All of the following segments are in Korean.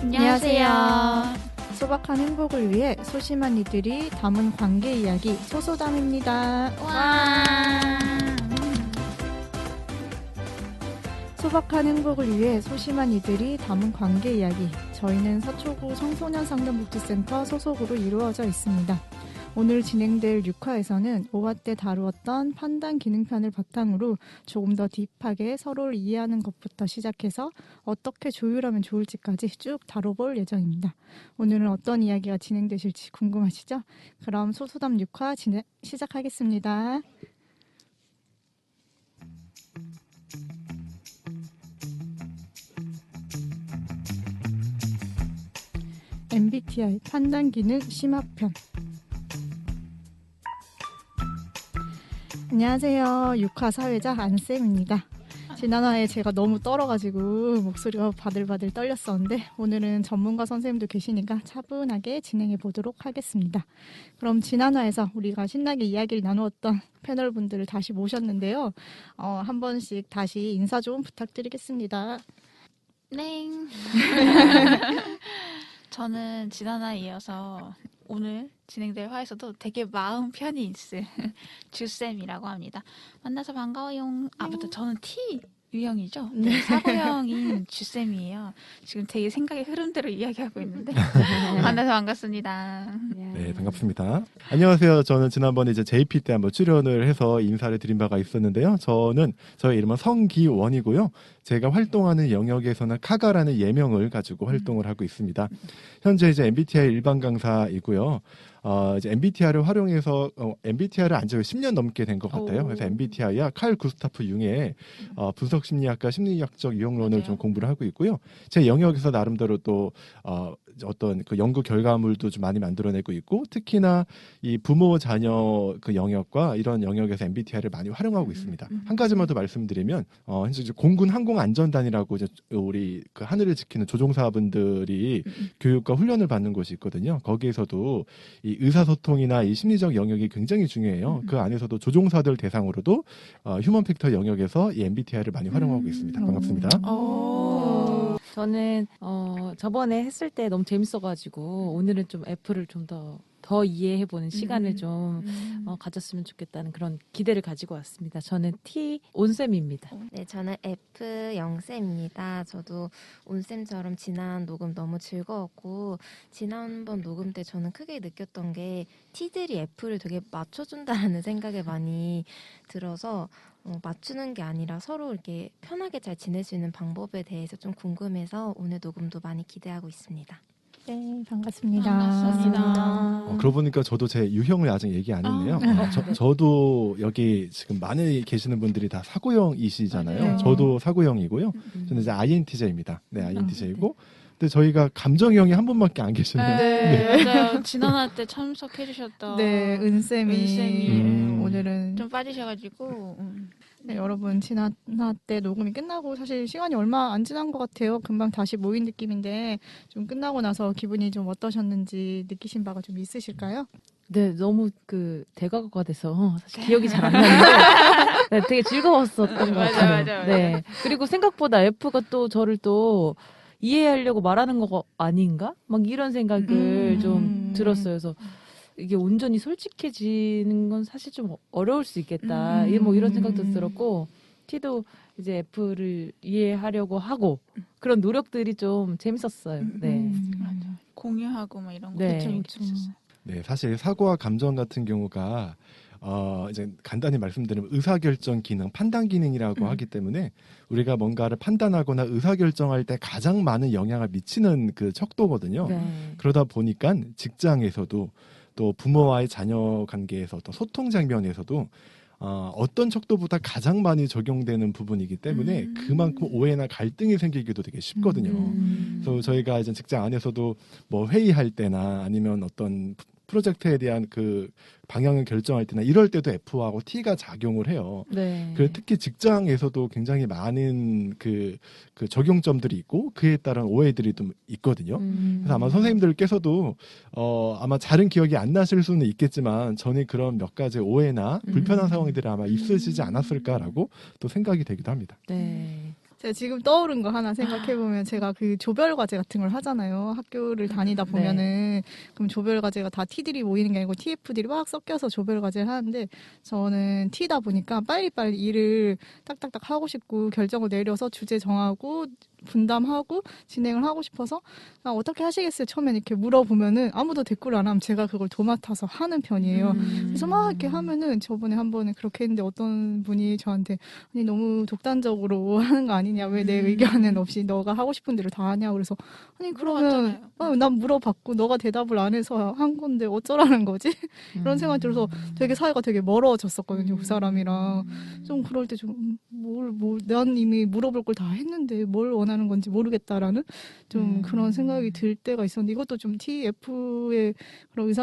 안녕하세요. 소박한 행복을 위해 소심한 이들이 담은 관계 이야기 소소담입니다. 와. 소박한 행복을 위해 소심한 이들이 담은 관계 이야기. 저희는 서초구 청소년 상담복지센터 소속으로 이루어져 있습니다. 오늘 진행될 6화에서는 5화 때 다루었던 판단 기능편을 바탕으로 조금 더 딥하게 서로를 이해하는 것부터 시작해서 어떻게 조율하면 좋을지까지 쭉 다뤄볼 예정입니다. 오늘은 어떤 이야기가 진행되실지 궁금하시죠? 그럼 소소담 6화 시작하겠습니다. MBTI 판단 기능 심화편. 안녕하세요. 6화 사회자 안쌤입니다. 지난화에 제가 너무 떨어가지고 목소리가 바들바들 떨렸었는데 오늘은 전문가 선생님도 계시니까 차분하게 진행해 보도록 하겠습니다. 그럼 지난화에서 우리가 신나게 이야기를 나누었던 패널분들을 다시 모셨는데요. 한 번씩 다시 인사 좀 부탁드리겠습니다. 네. 저는 지난화에 이어서 오늘 진행될 화에서도 되게 마음 편히 있을 주쌤이라고 합니다. 만나서 반가워요. 맞다. 저는 T 유형이죠. 네, 사고형인 주쌤이에요. 지금 되게 생각의 흐름대로 이야기하고 있는데 만나서 반갑습니다. 네, 반갑습니다. 안녕하세요. 저는 지난번에 이제 JP 때 한번 출연을 해서 인사를 드린 바가 있었는데요. 저의 이름은 성기원이고요. 제가 활동하는 영역에서는 카가라는 예명을 가지고 활동을 하고 있습니다. 현재 이제 MBTI 일반 강사이고요. 이제 MBTI를 활용해서 MBTI를 안 지 10년 넘게 된 것 같아요. 그래서 MBTI와 칼 구스타프 융의 분석 심리학과 심리학적 유형론을 좀 공부를 하고 있고요. 제 영역에서 나름대로 또 어떤 그 연구 결과물도 좀 많이 만들어내고 있고, 특히나 이 부모 자녀 그 영역과 이런 영역에서 MBTI를 많이 활용하고 있습니다. 한 가지만 더 말씀드리면 현재 이제 공군 항공안전단이라고 이제 우리 그 하늘을 지키는 조종사분들이 교육과 훈련을 받는 곳이 있거든요. 거기에서도 이 의사소통이나 이 심리적 영역이 굉장히 중요해요. 그 안에서도 조종사들 대상으로도 휴먼 팩터 영역에서 이 MBTI를 많이 활용하고 있습니다. 반갑습니다. 저는 저번에 했을 때 너무 재밌어가지고 오늘은 좀 F를 좀 더 이해해보는 시간을 좀 가졌으면 좋겠다는 그런 기대를 가지고 왔습니다. 저는 T 온쌤입니다. 네, 저는 F 영쌤입니다. 저도 온쌤처럼 지난 녹음 너무 즐거웠고, 지난번 녹음 때 저는 크게 느꼈던 게 T들이 F를 되게 맞춰준다는 생각이 많이 들어서 맞추는 게 아니라 서로 이렇게 편하게 잘 지낼 수 있는 방법에 대해서 좀 궁금해서 오늘 녹음도 많이 기대하고 있습니다. 네, 반갑습니다. 그러고 보니까 저도 제 유형을 아직 얘기 안 했네요. 저도 여기 지금 많이 계시는 분들이 다 사고형이시잖아요. 맞아요. 저도 사고형이고요. 저는 이제 INTJ입니다. 네, INTJ이고. 근데 저희가 감정형이 한 분밖에 안 계시네요. 네, 맞아요. 지난화 때 참석해주셨던 네, 은쌤이 오늘은 좀 빠지셔가지고 네, 여러분 지난화 때 녹음이 끝나고 사실 시간이 얼마 안 지난 것 같아요. 금방 다시 모인 느낌인데 좀 끝나고 나서 기분이 좀 어떠셨는지 느끼신 바가 좀 있으실까요? 네, 너무 대가가 돼서 사실 기억이 잘 안 나는데 네, 되게 즐거웠었던 것 같아요. 맞아. 네, 그리고 생각보다 F가 또 저를 또 이해하려고 말하는 거 아닌가? 막 이런 생각을 좀 들었어요. 그래서 이게 온전히 솔직해지는 건 사실 좀 어려울 수 있겠다. 뭐 이런 생각도 들었고, T도 이제 F를 이해하려고 하고 그런 노력들이 좀 재밌었어요. 네. 맞아. 공유하고 막 이런 거 네. 재밌었어요. 네, 사실 사고와 감정 같은 경우가 이제 간단히 말씀드리면 의사결정 기능, 판단 기능이라고 하기 때문에 우리가 뭔가를 판단하거나 의사결정할 때 가장 많은 영향을 미치는 그 척도거든요. 네. 그러다 보니까 직장에서도 또 부모와의 자녀 관계에서 또 소통 장면에서도 어떤 척도보다 가장 많이 적용되는 부분이기 때문에 그만큼 오해나 갈등이 생기기도 되게 쉽거든요. 그래서 저희가 이제 직장 안에서도 뭐 회의할 때나 아니면 어떤 프로젝트에 대한 그 방향을 결정할 때나 이럴 때도 F하고 T가 작용을 해요. 네. 그 특히 직장에서도 굉장히 많은 그 적용점들이 있고 그에 따른 오해들이 좀 있거든요. 그래서 아마 선생님들께서도 아마 잘은 기억이 안 나실 수는 있겠지만 저는 그런 몇 가지 오해나 불편한 상황들이 아마 있으시지 않았을까라고 또 생각이 되기도 합니다. 네. 제가 지금 떠오른 거 하나 생각해보면 제가 그 조별과제 같은 걸 하잖아요. 학교를 다니다 보면은 그럼 조별과제가 다 T들이 모이는 게 아니고 TF들이 막 섞여서 조별과제를 하는데 저는 T다 보니까 빨리빨리 일을 딱딱딱 하고 싶고 결정을 내려서 주제 정하고 분담하고 진행을 하고 싶어서 어떻게 하시겠어요? 처음에 이렇게 물어보면은 아무도 댓글 안 하면 제가 그걸 도맡아서 하는 편이에요. 그래서 막 이렇게 하면은 저번에 한 번에 그렇게 했는데 어떤 분이 저한테 아니 너무 독단적으로 하는 거 아니냐? 왜 내 의견은 없이 너가 하고 싶은 대로 다 하냐? 그래서 아니 그러면 난 물어봤고 너가 대답을 안 해서 한 건데 어쩌라는 거지? 이런 생각이 들어서 되게 사이가 되게 멀어졌었거든요. 그 사람이랑 좀 그럴 때 좀 난 이미 물어볼 걸 다 했는데 뭘 원하는 건지 모르겠다라는 좀 그런 생각이 들 때가 있었는데 이것도 좀 TF의 그런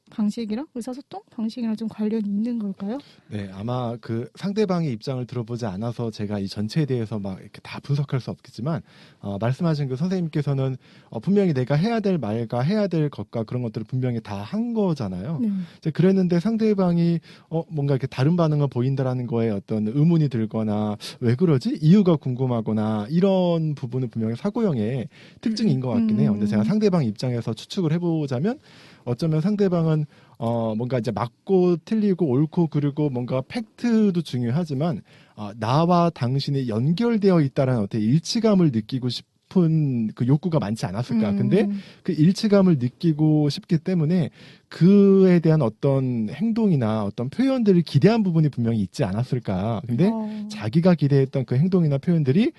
방식이랑 의사소통 방식이랑 좀 관련이 있는 걸까요? 네, 아마 그 상대방의 입장을 들어보지 않아서 제가 이 전체에 대해서 막 이렇게 다 분석할 수 없겠지만 말씀하신 그 선생님께서는 분명히 내가 해야 될 말과 해야 될 것과 그런 것들을 분명히 다 한 거잖아요. 네. 이제 그랬는데 상대방이 뭔가 이렇게 다른 반응을 보인다라는 거에 어떤 의문이 들거나 왜 그러지? 이유가 궁금하거나 이런 부분은 분명히 사고형의 특징인 것 같긴 해요. 근데 제가 상대방 입장에서 추측을 해보자면 어쩌면 상대방은 뭔가 이제 맞고 틀리고 옳고 그르고 뭔가 팩트도 중요하지만 나와 당신이 연결되어 있다라는 어떤 일치감을 느끼고 싶은 그 욕구가 많지 않았을까. 근데 그 일치감을 느끼고 싶기 때문에 그에 대한 어떤 행동이나 어떤 표현들을 기대한 부분이 분명히 있지 않았을까. 근데 자기가 기대했던 그 행동이나 표현들이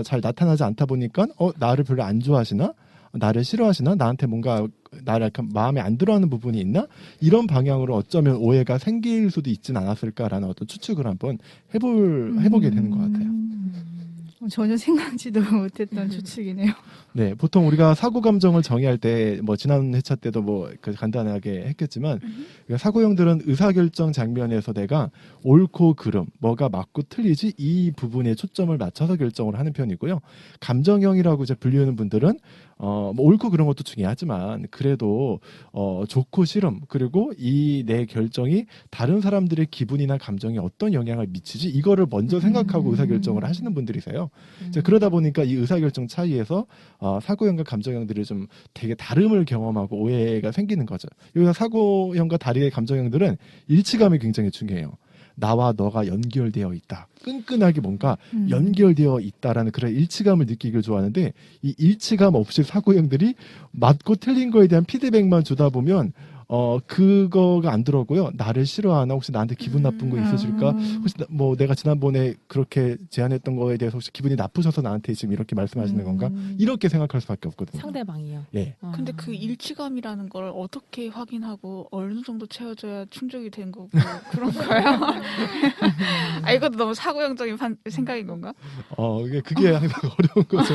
잘 나타나지 않다 보니까 나를 별로 안 좋아하시나? 나를 싫어하시나? 나한테 뭔가 나를 마음에 안 들어하는 부분이 있나? 이런 방향으로 어쩌면 오해가 생길 수도 있진 않았을까라는 어떤 추측을 한번 해보게 되는 것 같아요. 전혀 생각지도 못했던 추측이네요. 네, 보통 우리가 사고 감정을 정의할 때 뭐 지난 회차 때도 뭐 간단하게 했겠지만 사고형들은 의사결정 장면에서 내가 옳고 그름, 뭐가 맞고 틀리지 이 부분에 초점을 맞춰서 결정을 하는 편이고요. 감정형이라고 이제 불리우는 분들은 뭐 옳고 그런 것도 중요하지만 그래도 좋고 싫음 그리고 이 내 결정이 다른 사람들의 기분이나 감정에 어떤 영향을 미치지 이거를 먼저 생각하고 의사결정을 하시는 분들이세요. 이제 그러다 보니까 이 의사결정 차이에서 사고형과 감정형들이 좀 되게 다름을 경험하고 오해가 생기는 거죠. 여기서 사고형과 다리의 감정형들은 일치감이 굉장히 중요해요. 나와 너가 연결되어 있다. 끈끈하게 뭔가 연결되어 있다라는 그런 일치감을 느끼길 좋아하는데 이 일치감 없이 사고형들이 맞고 틀린 거에 대한 피드백만 주다 보면 그거가 안 들어오고요. 나를 싫어하나 혹시 나한테 기분 나쁜 거 있으실까? 혹시 뭐 내가 지난번에 그렇게 제안했던 거에 대해서 혹시 기분이 나쁘셔서 나한테 지금 이렇게 말씀하시는 건가? 이렇게 생각할 수밖에 없거든요. 상대방이요. 예. 근데 그 일치감이라는 걸 어떻게 확인하고 어느 정도 채워줘야 충족이 된 거고 그런가요? 이것도 너무 사고형적인 생각인 건가? 그게 항상 어려운 거죠.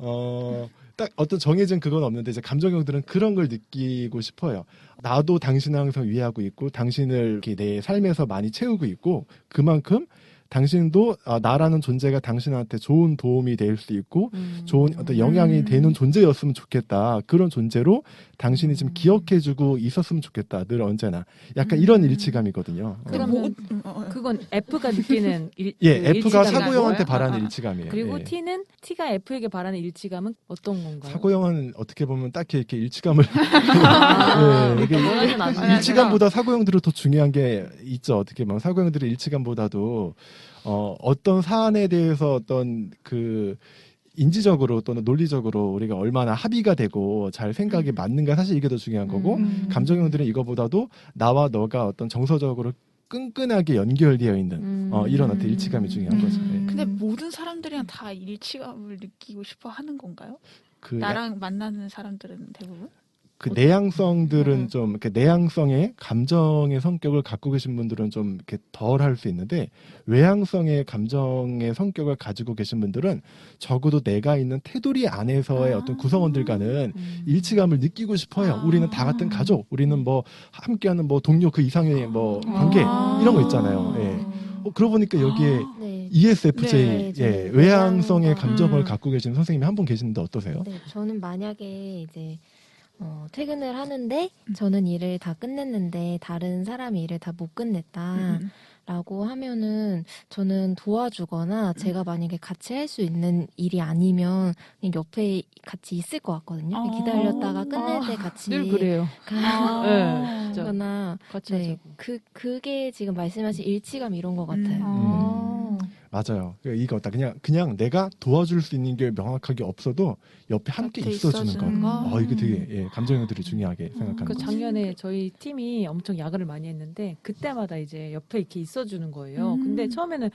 네네. 딱 어떤 정해진 그건 없는데 이제 감정형들은 그런 걸 느끼고 싶어요. 나도 당신을 항상 위하고 있고 당신을 이렇게 내 삶에서 많이 채우고 있고 그만큼 당신도 나라는 존재가 당신한테 좋은 도움이 될 수 있고 좋은 어떤 영향이 되는 존재였으면 좋겠다. 그런 존재로 당신이 지금 기억해주고 있었으면 좋겠다. 늘 언제나. 약간 이런 일치감이거든요. 그러면 그건 F가 느끼는 F가 일치감인 사고형한테 거예요? 바라는 일치감이에요. 그리고 예. T가 F에게 바라는 일치감은 어떤 건가요? 사고형은 어떻게 보면 딱히 이렇게 일치감을 이게 원하진 않아요. 일치감보다 사고형들은 더 중요한 게 있죠. 어떻게 보면 사고형들의 일치감보다도 어떤 사안에 대해서 어떤 그 인지적으로 또는 논리적으로 우리가 얼마나 합의가 되고 잘 생각이 맞는가 사실 이게 더 중요한 거고 감정형들은 이거보다도 나와 너가 어떤 정서적으로 끈끈하게 연결되어 있는 이런 어떤 일치감이 중요한 거죠. 네. 근데 모든 사람들이랑 다 일치감을 느끼고 싶어 하는 건가요? 그 나랑 만나는 사람들은 대부분? 그 내향성들은 좀 이렇게 내향성의 감정의 성격을 갖고 계신 분들은 좀 이렇게 덜 할 수 있는데 외향성의 감정의 성격을 가지고 계신 분들은 적어도 내가 있는 테두리 안에서의 어떤 구성원들과는 일치감을 느끼고 싶어요. 우리는 다 같은 가족, 우리는 뭐 함께하는 뭐 동료 그 이상의 뭐 관계 이런 거 있잖아요. 예. 그러고 보니까 여기에 네. ESFJ 네, 외향성의 외향성. 감정을 갖고 계신 선생님이 한 분 계시는데 어떠세요? 네, 저는 만약에 이제 퇴근을 하는데 저는 일을 다 끝냈는데 다른 사람이 일을 다 못 끝냈다. 라고 하면은 저는 도와주거나 제가 만약에 같이 할 수 있는 일이 아니면 그냥 옆에 같이 있을 것 같거든요. 기다렸다가 끝낼 때 같이 늘 그래요. 네, 진짜. 가거나 같이 네, 하자고. 그게 지금 말씀하신 일치감 이런 것 같아요. 맞아요. 이거 어다 그냥 내가 도와줄 수 있는 게 명확하게 없어도 옆에 함께 곁에 있어주는 있어주는 거. 거. 이게 되게 감정형들이 중요하게 생각하는 그 거죠. 작년에 저희 팀이 엄청 야근을 많이 했는데 그때마다 이제 옆에 이렇게 있어주는 거예요. 근데 처음에는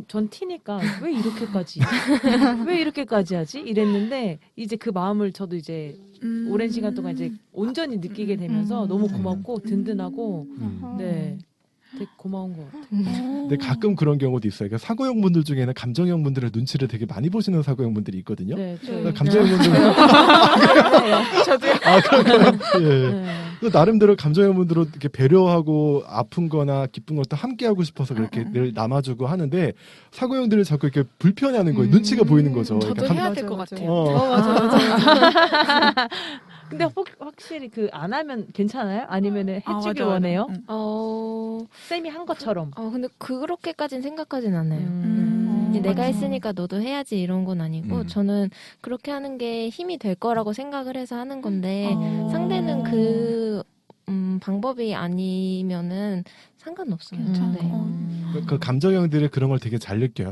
전 티니까 왜 이렇게까지 하지? 이랬는데 이제 그 마음을 저도 이제 오랜 시간 동안 이제 온전히 느끼게 되면서 너무 고맙고 든든하고 네. 되게 고마운 것 같아요. 근데 가끔 그런 경우도 있어요. 그러니까 사고형 분들 중에는 감정형 분들의 눈치를 되게 많이 보시는 사고형 분들이 있거든요. 네, 그러니까 감정형 분들은 저도요. 그런가요? 예. 네. 또 나름대로 감정형 분들은 이렇게 배려하고 아픈거나 기쁜 것도 함께 하고 싶어서 그렇게 늘 남아주고 하는데 사고형들은 자꾸 이렇게 불편해하는 거예요. 눈치가 보이는 거죠. 저도 그러니까 해야 될 것 맞아, 같아요. 맞아. 근데 확실히 그 안 하면 괜찮아요? 아니면은 해주길 맞아. 원해요? 쌤이 한 것처럼. 근데 그렇게까지는 생각하진 않아요. 음. 이제 내가 맞아. 했으니까 너도 해야지 이런 건 아니고 저는 그렇게 하는 게 힘이 될 거라고 생각을 해서 하는 건데 상대는 그 방법이 아니면은 상관없어요. 괜찮고. 네. 그 감정형들이 그런 걸 되게 잘 느껴요.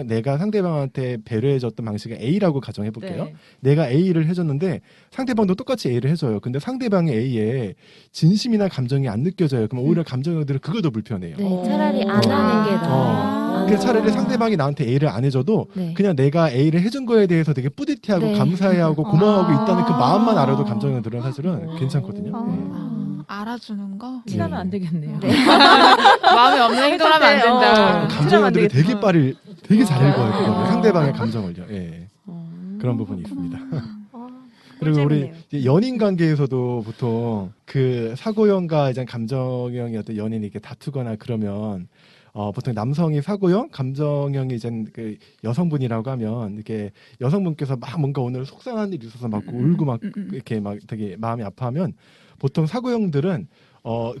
내가 상대방한테 배려해줬던 방식이 A라고 가정해볼게요. 네. 내가 A를 해줬는데 상대방도 똑같이 A를 해줘요. 근데 상대방의 A에 진심이나 감정이 안 느껴져요. 그럼 오히려 감정형들은 그걸 더 불편해요. 네, 차라리 안 하는 게 나아요. 그래서 차라리 상대방이 나한테 A를 안 해줘도 네. 그냥 내가 A를 해준 거에 대해서 되게 뿌듯해하고 네. 감사해하고 고마워하고 있다는 그 마음만 알아도 감정형들은 사실은 괜찮거든요. 알아주는 거. 티나면 안 되겠네요. 마음에 없는 행동하면 안 된다. 감정형들이 되게 되게 잘 읽어요. 그거를. 아. 상대방의 감정을요. 예. 그런 부분이 있습니다. 그리고 우리 꿀잼이네요. 이제 연인 관계에서도 보통 그 사고형과 이제 감정형의 어떤 연인이 이렇게 다투거나 그러면 보통 남성이 사고형, 감정형이 이제 그 여성분이라고 하면 이렇게 여성분께서 막 뭔가 오늘 속상한 일이 있어서 막 울고 막 이렇게 막 되게 마음이 아파하면 보통 사고형들은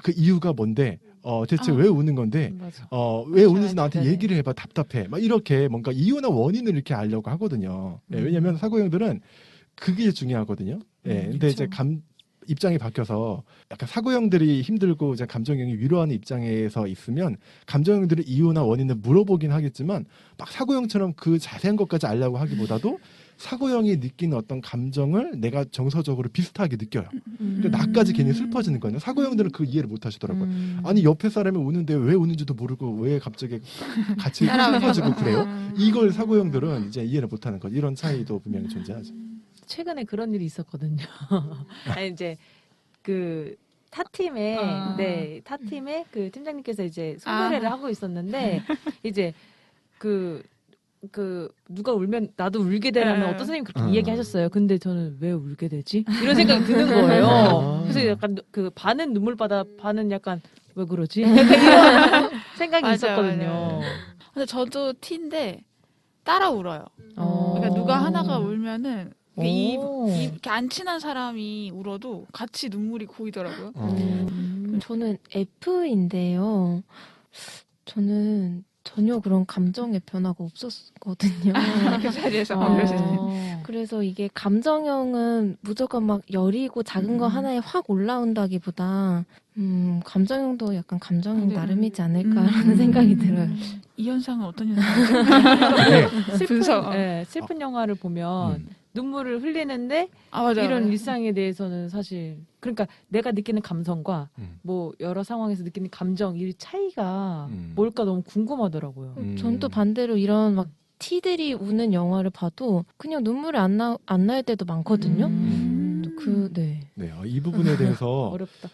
그 이유가 뭔데 대체 왜 우는 건데 맞아. 왜 우는지 나한테 네네. 얘기를 해봐 답답해 막 이렇게 뭔가 이유나 원인을 이렇게 알려고 하거든요. 예, 왜냐하면 사고형들은 그게 중요하거든요. 예, 근데 이제 입장이 바뀌어서 약간 사고형들이 힘들고 이제 감정형이 위로하는 입장에서 있으면 감정형들의 이유나 원인을 물어보긴 하겠지만 막 사고형처럼 그 자세한 것까지 알려고 하기보다도 사고형이 느끼는 어떤 감정을 내가 정서적으로 비슷하게 느껴요. 그러니까 나까지 괜히 슬퍼지는 거예요. 사고형들은 그 이해를 못 하시더라고요. 아니 옆에 사람이 우는데 왜 우는지도 모르고 왜 갑자기 같이 슬퍼지고 그래요? 이걸 사고형들은 이제 이해를 못하는 거. 이런 차이도 분명히 존재하죠. 최근에 그런 일이 있었거든요. 아니 이제 그 타팀에 타팀에 그 팀장님께서 이제 송노래를 하고 있었는데 이제 그 누가 울면 나도 울게 되라는 어떤 선생님이 그렇게 이야기하셨어요. 근데 저는 왜 울게 되지? 이런 생각이 드는 거예요. 그래서 약간 그 반은 눈물바다 반은 약간 왜 그러지? 약간 이런 생각이 맞아요, 있었거든요. 맞아요. 근데 저도 티인데 따라 울어요. 그러니까 누가 하나가 울면은 이렇게 안 친한 사람이 울어도 같이 눈물이 고이더라고요. 저는 F인데요. 저는 전혀 그런 감정의 변화가 없었거든요. 그 자리에서 그래서 이게 감정형은 무조건 막 여리고 작은 거 하나에 확 올라온다기보다 감정형도 약간 감정형 나름이지 않을까라는 생각이 들어요. 이 현상은 어떤 현상이죠? 슬픈 영화를 보면 눈물을 흘리는데 맞아요. 이런 일상에 대해서는 사실 그러니까 내가 느끼는 감성과 뭐 여러 상황에서 느끼는 감정 이 차이가 뭘까 너무 궁금하더라고요. 전 또 반대로 이런 막 티들이 우는 영화를 봐도 그냥 눈물이 안 날 때도 많거든요. 이 부분에 대해서 어렵다.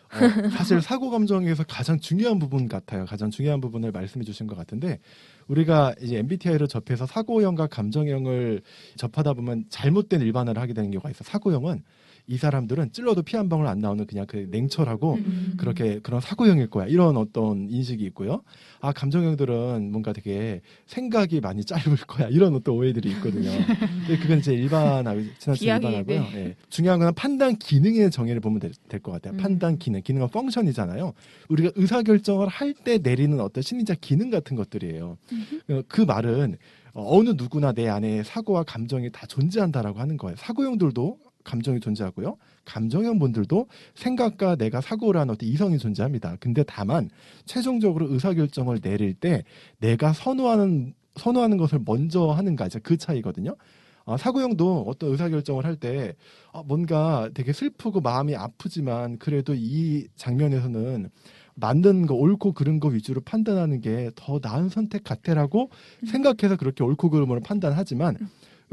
사실 사고 감정에서 가장 중요한 부분 같아요. 가장 중요한 부분을 말씀해 주신 것 같은데 우리가 이제 MBTI를 접해서 사고형과 감정형을 접하다 보면 잘못된 일반화를 하게 되는 경우가 있어. 사고형은 이 사람들은 찔러도 피 한 방울 안 나오는 그냥 그 냉철하고 그렇게 그런 사고형일 거야. 이런 어떤 인식이 있고요. 아, 감정형들은 뭔가 되게 생각이 많이 짧을 거야. 이런 어떤 오해들이 있거든요. 근데 그건 이제 지나쳐 비약이, 일반하고요. 네. 예. 중요한 건 판단 기능의 정의를 보면 될 것 같아요. 판단 기능은 펑션이잖아요. 우리가 의사결정을 할 때 내리는 어떤 심리적 기능 같은 것들이에요. 그 말은 어느 누구나 내 안에 사고와 감정이 다 존재한다라고 하는 거예요. 사고형들도 감정이 존재하고요. 감정형 분들도 생각과 내가 사고를 하는 어떤 이성이 존재합니다. 근데 다만 최종적으로 의사결정을 내릴 때 내가 선호하는 것을 먼저 하는가 이제 그 차이거든요. 사고형도 어떤 의사결정을 할 때 뭔가 되게 슬프고 마음이 아프지만 그래도 이 장면에서는 맞는 거 옳고 그른 거 위주로 판단하는 게 더 나은 선택 같애라고 생각해서 그렇게 옳고 그름을 판단하지만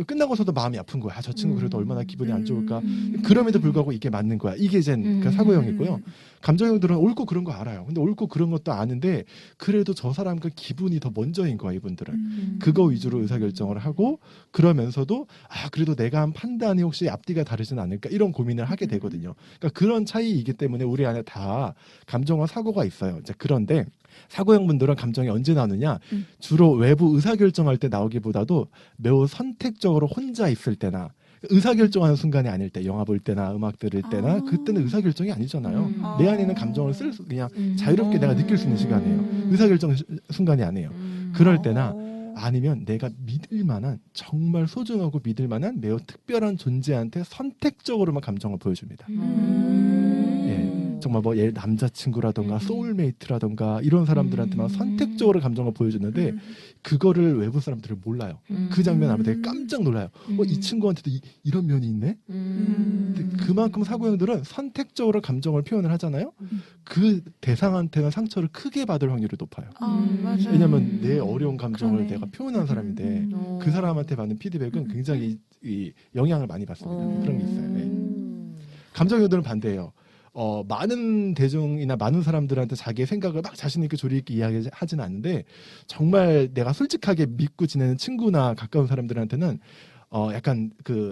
끝나고서도 마음이 아픈 거야. 저 친구 그래도 얼마나 기분이 안 좋을까. 그럼에도 불구하고 이게 맞는 거야. 이게 이제 그 사고형이고요. 감정형들은 옳고 그른 거 알아요. 근데 옳고 그른 것도 아는데 그래도 저 사람과 기분이 더 먼저인 거야. 이분들은. 그거 위주로 의사결정을 하고 그러면서도 그래도 내가 한 판단이 혹시 앞뒤가 다르진 않을까 이런 고민을 하게 되거든요. 그러니까 그런 차이이기 때문에 우리 안에 다 감정과 사고가 있어요. 이제 그런데 사고형 분들은 감정이 언제 나오느냐? 주로 외부 의사결정할 때 나오기보다도 매우 선택적으로 혼자 있을 때나 의사결정하는 순간이 아닐 때, 영화 볼 때나 음악 들을 때나 그때는 의사결정이 아니잖아요. 내 안에 있는 감정을 그냥 자유롭게 내가 느낄 수 있는 시간이에요. 의사결정 순간이 아니에요. 그럴 때나 아니면 내가 믿을 만한 정말 소중하고 믿을 만한 매우 특별한 존재한테 선택적으로만 감정을 보여줍니다. 정말 뭐 예를 남자친구라던가 소울메이트라던가 이런 사람들한테만 선택적으로 감정을 보여주는데 그거를 외부 사람들은 몰라요. 그 장면 하면 되게 깜짝 놀라요. 이 친구한테도 이런 면이 있네? 근데 그만큼 사고형들은 선택적으로 감정을 표현을 하잖아요. 그 대상한테는 상처를 크게 받을 확률이 높아요. 맞아요. 왜냐하면 내 어려운 감정을 그러네. 내가 표현한 사람인데 그 사람한테 받는 피드백은 굉장히 이 영향을 많이 받습니다. 그런 게 있어요. 네. 감정형들은 반대예요. 많은 대중이나 많은 사람들한테 자기의 생각을 막 자신 있게 조리 있게 이야기하지는 않는데 정말 내가 솔직하게 믿고 지내는 친구나 가까운 사람들한테는 약간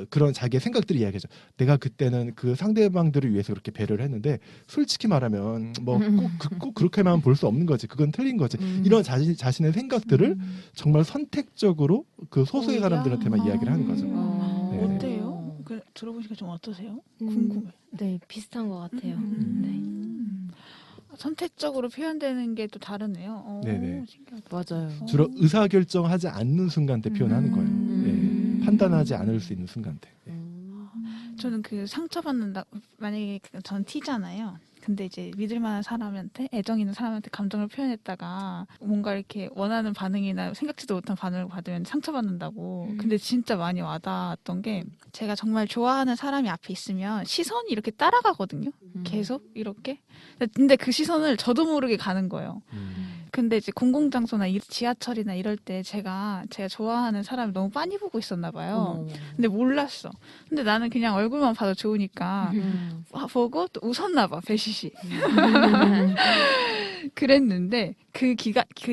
그런 자기의 생각들을 이야기하죠. 내가 그때는 그 상대방들을 위해서 그렇게 배려를 했는데 솔직히 말하면 뭐 꼭 그렇게만 볼 수 없는 거지. 그건 틀린 거지. 이런 자신의 생각들을 정말 선택적으로 그 소수의 사람들한테만 이야기를 하는 거죠. 네. 어때요? 들어보니까 좀 어떠세요? 궁금해. 네, 비슷한 것 같아요. 선택적으로 표현되는 게 또 다르네요. 네네. 신기하다. 맞아요. 주로 의사결정하지 않는 순간 때 표현하는 거예요. 네. 판단하지 않을 수 있는 순간 때. 저는 상처받는다, 만약에 전 T잖아요. 근데 이제 믿을 만한 사람한테, 애정 있는 사람한테 감정을 표현했다가 뭔가 이렇게 원하는 반응이나 생각지도 못한 반응을 받으면 상처받는다고. 근데 진짜 많이 와닿았던 게 제가 정말 좋아하는 사람이 앞에 있으면 시선이 이렇게 따라가거든요. 계속 이렇게. 근데 그 시선을 저도 모르게 가는 거예요. 근데 이제 공공장소나 지하철이나 이럴 때 제가 좋아하는 사람을 너무 빤히 보고 있었나 봐요. 근데 몰랐어. 근데 나는 그냥 얼굴만 봐도 좋으니까 보고 또 웃었나 봐, 배시시. 그랬는데 그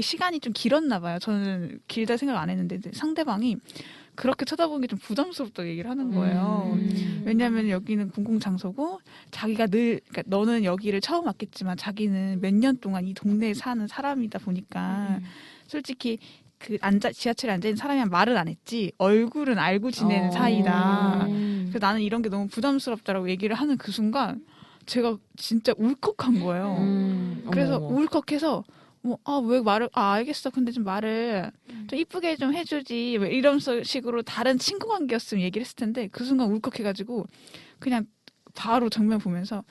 시간이 좀 길었나 봐요. 저는 길다 생각 안 했는데 상대방이 그렇게 쳐다보는 게 좀 부담스럽다고 얘기를 하는 거예요. 왜냐하면 여기는 공공장소고 자기가 그러니까 너는 여기를 처음 왔겠지만 자기는 몇 년 동안 이 동네에 사는 사람이다 보니까 솔직히 지하철에 앉아있는 사람이랑 말을 안 했지 얼굴은 알고 지내는 사이다. 그래서 나는 이런 게 너무 부담스럽다라고 얘기를 하는 그 순간 제가 진짜 울컥한 거예요. 그래서 울컥해서 왜 말을 알겠어. 근데 좀 말을 좀 이쁘게 좀 해주지. 왜 이런 식으로 다른 친구 관계였으면 얘기를 했을 텐데 그 순간 울컥해가지고 그냥 바로 정면 보면서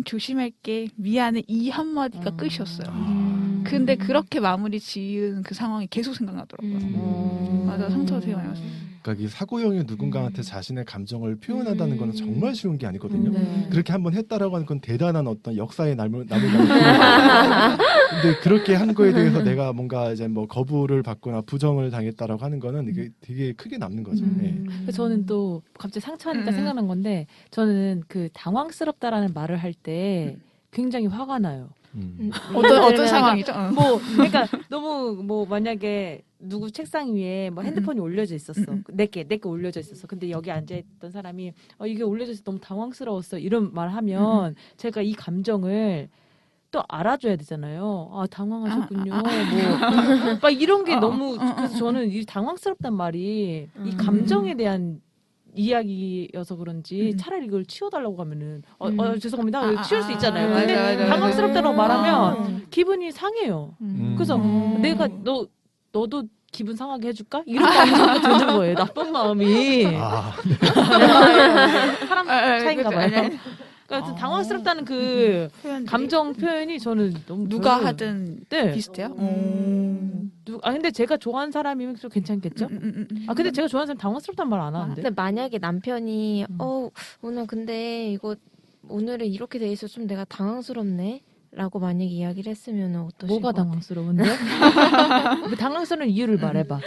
조심할게. 미안해. 이 한마디가 끝이었어요. 근데 그렇게 마무리 지은 그 상황이 계속 생각나더라고요. 맞아, 상처가 되게 많이 왔어요. 그러니까 이 사고형이 누군가한테 자신의 감정을 표현한다는 건 정말 쉬운 게 아니거든요. 그렇게 한번 했다라고 하는 건 대단한 어떤 역사에 남을 근데 그렇게 한 거에 대해서 내가 뭔가 이제 뭐 거부를 받거나 부정을 당했다라고 하는 거는 이게 되게 크게 남는 거죠. 네. 저는 또 갑자기 상처하니까 생각난 건데 저는 그 당황스럽다라는 말을 할 때 굉장히 화가 나요. 어떤 상황이죠? 뭐 그러니까 너무 뭐 만약에 누구 책상 위에 뭐 핸드폰이 올려져 있었어. 내게 올려져 있었어. 근데 여기 앉아 있던 사람이 이게 올려져 있어 너무 당황스러웠어. 이런 말 하면 제가 이 감정을 또 알아줘야 되잖아요. 아, 당황하셨군요. 뭐, 막 이런 게 너무, 그래서 저는 이 당황스럽단 말이 이 감정에 대한 이야기여서 그런지 차라리 이걸 치워달라고 하면은, 죄송합니다. 치울 수 있잖아요. 근데 맞아. 당황스럽다고 말하면 기분이 상해요. 그래서 내가, 너도 기분 상하게 해줄까? 이런 마음이 자꾸 드는 거예요. 나쁜 마음이. 사람 차인가 봐요. 그러니까 당황스럽다는 그 감정 표현이 저는 너무 누가 별로- 하든 네. 비슷해요? 근데 제가 좋아하는 사람이면 좀 괜찮겠죠? 근데 제가 좋아하는 사람 당황스럽단 말 안 하는데. 근데 만약에 남편이 오늘 근데 이거 오늘은 이렇게 돼 있어 좀 내가 당황스럽네. 라고 만약에 이야기를 했으면 어떠실 뭐가 것 같아요? 당황스러운데? 그 당황스러운 이유를 말해봐.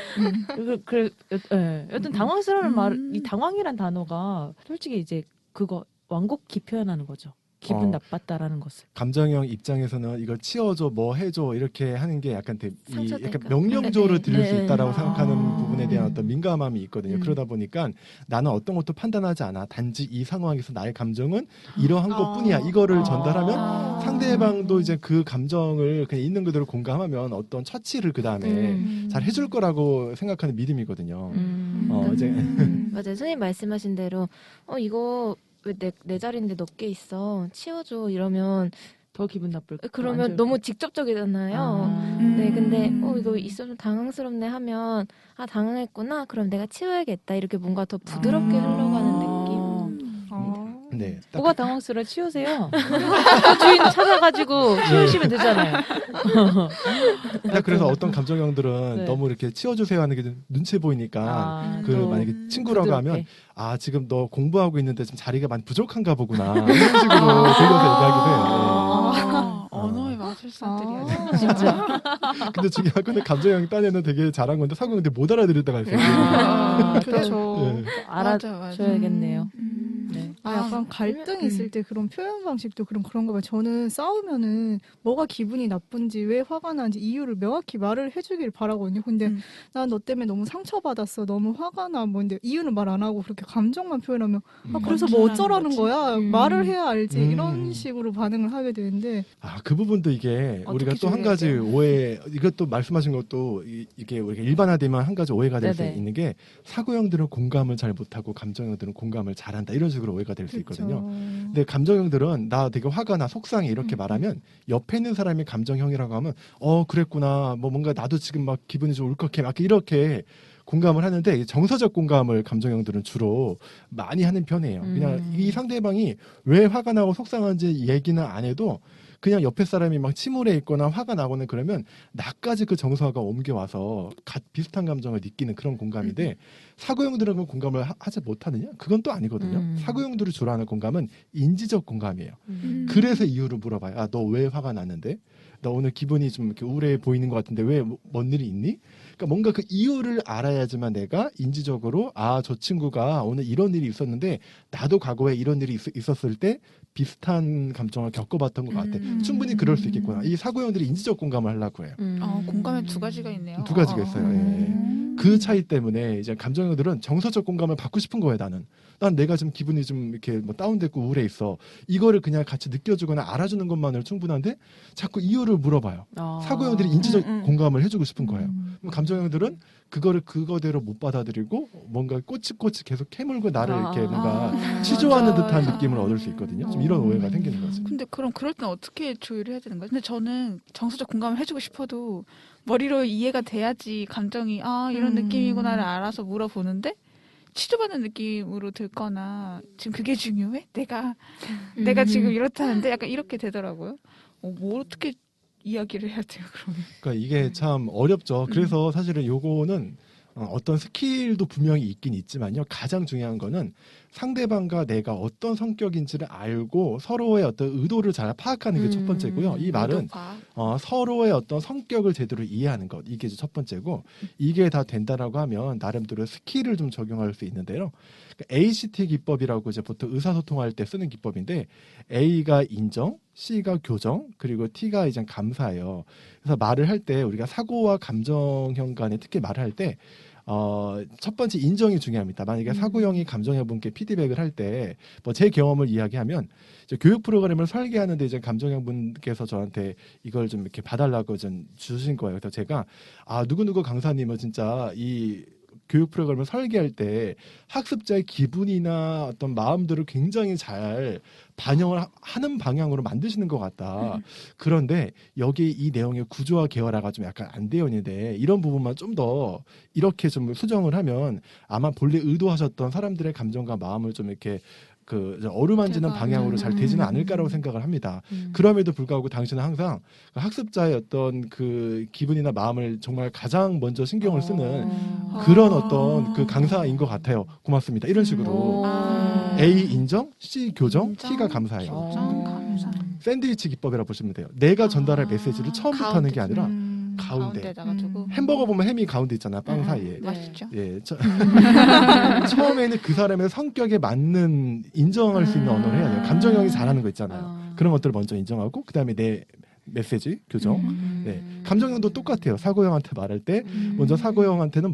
여튼 당황스러운 이 당황이란 단어가 솔직히 이제 그거 완곡히 표현하는 거죠. 기분 나빴다라는 것을. 감정형 입장에서는 이걸 치워줘, 뭐 해줘 이렇게 하는 게 약간 상처될까? 약간 명령조로 들릴 수 네. 있다라고 생각하는 부분에 대한 어떤 민감함이 있거든요. 그러다 보니까 나는 어떤 것도 판단하지 않아. 단지 이 상황에서 나의 감정은 이러한 것뿐이야. 이거를 전달하면 상대방도 이제 그 감정을 그냥 있는 그대로 공감하면 어떤 처치를 그 다음에 잘 해줄 거라고 생각하는 믿음이거든요. 이제 맞아요. 선생님 말씀하신 대로 이거 왜 내 자리인데 넓게 있어 치워줘 이러면 더 기분 나쁠 거. 그러면 너무 직접적이잖아요. 네, 근데 이거 있어서 당황스럽네 하면 당황했구나. 그럼 내가 치워야겠다. 이렇게 뭔가 더 부드럽게 흘러가는 느낌. 네. 딱 뭐가 당황스러워 치우세요. 주인 찾아가지고 치우시면 되잖아요. 딱 그래서 어떤 감정형들은 네. 너무 이렇게 치워주세요 하는 게 좀 눈치 보이니까 그 또 만약에 친구라고 부드럽게. 하면 지금 너 공부하고 있는데 지금 자리가 많이 부족한가 보구나 이런 식으로 돌려서 얘기하기도 해요. 언어의 마술사들이야. 진짜. 근데 중요한 거는 감정형 딴에는 되게 잘한 건데 사고형인데 못 알아들을 때가 있어요. 그렇죠. 네. 알아줘야겠네요. 네. 약간 갈등이 있을 때 그런 표현 방식도 그런 거 봐요. 저는 싸우면은 뭐가 기분이 나쁜지 왜 화가 나는지 이유를 명확히 말을 해주길 바라거든요. 근데 난 너 때문에 너무 상처받았어. 너무 화가 나. 뭔데 이유는 말 안 하고 그렇게 감정만 표현하면 그래서 뭐 어쩌라는 거야. 말을 해야 알지. 이런 식으로 반응을 하게 되는데 그 부분도 이게 우리가 또 한 가지 오해, 이것도 말씀하신 것도 이게 우리가 일반화되면 한 가지 오해가 될 수 네네. 있는 게 사고형들은 공감을 잘 못하고 감정형들은 공감을 잘한다 이런 식으로 오해가 될 수 있거든요. 근데 감정형들은 나 되게 화가 나 속상해 이렇게 말하면 옆에 있는 사람이 감정형이라고 하면 그랬구나 뭐 뭔가 나도 지금 막 기분이 좀 울컥해 막 이렇게 공감을 하는데 정서적 공감을 감정형들은 주로 많이 하는 편이에요. 그냥 이 상대방이 왜 화가 나고 속상한지 얘기는 안 해도 그냥 옆에 사람이 막 침울해 있거나 화가 나거나 그러면 나까지 그 정서가 옮겨와서 비슷한 감정을 느끼는 그런 공감인데 사고형들은 공감을 하지 못하느냐? 그건 또 아니거든요. 사고형들이 주로 하는 공감은 인지적 공감이에요. 그래서 이유를 물어봐요. 너 왜 화가 났는데? 너 오늘 기분이 좀 이렇게 우울해 보이는 것 같은데 왜 뭔 일이 있니? 그러니까 뭔가 그 이유를 알아야지만 내가 인지적으로 저 친구가 오늘 이런 일이 있었는데 나도 과거에 이런 일이 있었을 때 비슷한 감정을 겪어봤던 것 같아. 충분히 그럴 수 있겠구나. 이 사고형들이 인지적 공감을 하려고 해요. 공감에 두 가지가 있네요. 두 가지가 있어요. 예. 그 차이 때문에 이제 감정형들은 정서적 공감을 받고 싶은 거예요. 난 내가 지금 기분이 좀 이렇게 뭐 다운됐고 우울해 있어. 이거를 그냥 같이 느껴주거나 알아주는 것만으로 충분한데 자꾸 이유를 물어봐요. 사고형들이 인지적 공감을 해주고 싶은 거예요. 그럼 감정형들은 그거를 그거대로 못 받아들이고 뭔가 꼬치꼬치 계속 캐물고 나를 이렇게 뭔가 치조하는 듯한 느낌을 얻을 수 있거든요. 좀 이런 오해가 생기는 거죠. 근데 그럴 땐 어떻게 조율을 해야 되는 거예요? 근데 저는 정서적 공감을 해주고 싶어도 머리로 이해가 돼야지 감정이 이런 느낌이구나를 알아서 물어보는데 치료받는 느낌으로 들거나 지금 그게 중요해? 내가 지금 이렇다는데 약간 이렇게 되더라고요. 뭐 어떻게 이야기를 해야 돼요, 그러면? 그러니까 이게 참 어렵죠. 그래서 사실은 요거는 어떤 스킬도 분명히 있긴 있지만요. 가장 중요한 거는 상대방과 내가 어떤 성격인지를 알고 서로의 어떤 의도를 잘 파악하는 게 첫 번째고요. 이 말은 서로의 어떤 성격을 제대로 이해하는 것, 이게 첫 번째고, 이게 다 된다라고 하면 나름대로 스킬을 좀 적용할 수 있는데요. 그러니까 ACT 기법이라고 이제 보통 의사소통할 때 쓰는 기법인데, A가 인정, C가 교정, 그리고 T가 이제 감사예요. 그래서 말을 할 때 우리가 사고와 감정형 간에 특히 말을 할 때 첫 번째 인정이 중요합니다. 만약에 사고형이 감정형분께 피드백을 할 때 뭐 제 경험을 이야기하면 이제 교육 프로그램을 설계하는데 이제 감정형분께서 저한테 이걸 좀 이렇게 봐달라고 좀 주신 거예요. 그래서 제가 누구누구 강사님은 진짜 이 교육 프로그램을 설계할 때 학습자의 기분이나 어떤 마음들을 굉장히 잘 반영을 하는 방향으로 만드시는 것 같다. 그런데 여기 이 내용의 구조와 계열화가 좀 약간 안 되어 있는데 이런 부분만 좀 더 이렇게 좀 수정을 하면 아마 본래 의도하셨던 사람들의 감정과 마음을 좀 이렇게 어루만지는 제가, 방향으로 잘 되지는 않을까라고 생각을 합니다. 그럼에도 불구하고 당신은 항상 학습자의 어떤 그 기분이나 마음을 정말 가장 먼저 신경을 쓰는 그런 어떤 그 강사인 것 같아요. 고맙습니다. 이런 식으로 A 인정, C 교정, 인정, T가 감사해요. 교정, 감사. 샌드위치 기법이라고 보시면 돼요. 내가 전달할 메시지를 처음부터 하는 게 아니라 가운데. 가운데다가 두고 햄버거 보면 햄이 가운데 있잖아요. 빵 사이에. 맛있죠. 예, 처음에는 그 사람의 성격에 맞는 인정할 수 있는 언어를 해야 돼요. 감정형이 잘하는 거 있잖아요. 그런 것들을 먼저 인정하고 그다음에 내 메시지 교정. 네. 감정형도 똑같아요. 사고형한테 말할 때 먼저 사고형한테는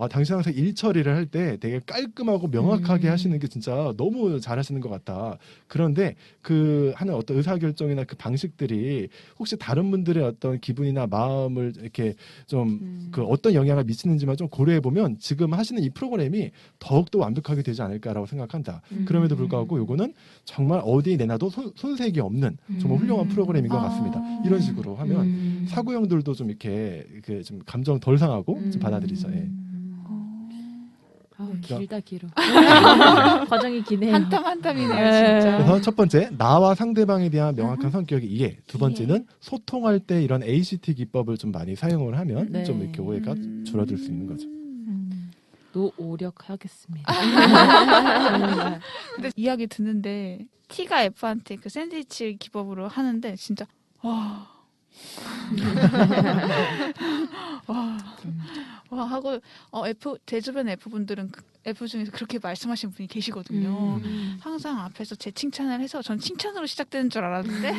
당신 항상 일 처리를 할 때 되게 깔끔하고 명확하게 하시는 게 진짜 너무 잘하시는 것 같다. 그런데 그 하는 어떤 의사결정이나 그 방식들이 혹시 다른 분들의 어떤 기분이나 마음을 이렇게 좀 그 어떤 영향을 미치는지만 좀 고려해 보면 지금 하시는 이 프로그램이 더욱더 완벽하게 되지 않을까라고 생각한다. 그럼에도 불구하고 요거는 정말 어디에 내놔도 손색이 없는 정말 훌륭한 프로그램인 것 같습니다. 이런 식으로 하면 사고형들도 좀 이렇게 좀 감정 덜 상하고 좀 받아들이죠. 예. 길다 길어. 과정이 기네요. 한 땀 한 땀이네요, 네. 진짜. 그래서 첫 번째 나와 상대방에 대한 명확한 성격의 이해. 두 번째는 소통할 때 이런 ACT 기법을 좀 많이 사용을 하면 네. 좀 이렇게 오해가 줄어들 수 있는 거죠. 노력하겠습니다. 근데 이야기 듣는데 T가 F한테 그 샌드위치 기법으로 하는데 진짜 와 하고 제 주변 F 분들은 F 중에서 그렇게 말씀하시는 분이 계시거든요. 항상 앞에서 제 칭찬을 해서 전 칭찬으로 시작되는 줄 알았는데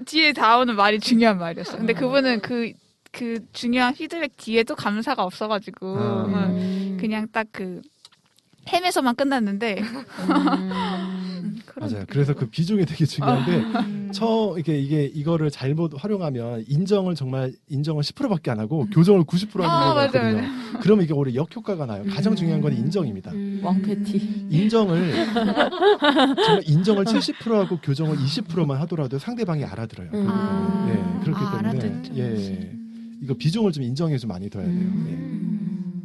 뒤에 나오는 말이 중요한 말이었어. 근데 그분은 그 중요한 피드백 뒤에도 감사가 없어가지고 그냥 딱 그 햄에서만 끝났는데 맞아요. 그래서 그 비중이 되게 중요한데 이거를 잘못 활용하면 인정을 10%밖에 안 하고 교정을 90% 하는 경우가 있거든요. 그러면 이게 오히려 역효과가 나요. 가장 중요한 건 인정입니다. 왕패티. 인정을 70%하고 교정을 20%만 하더라도 상대방이 알아들어요. 네, 그렇기 때문에 이거 비중을 좀 인정에 좀 많이 둬야 돼요.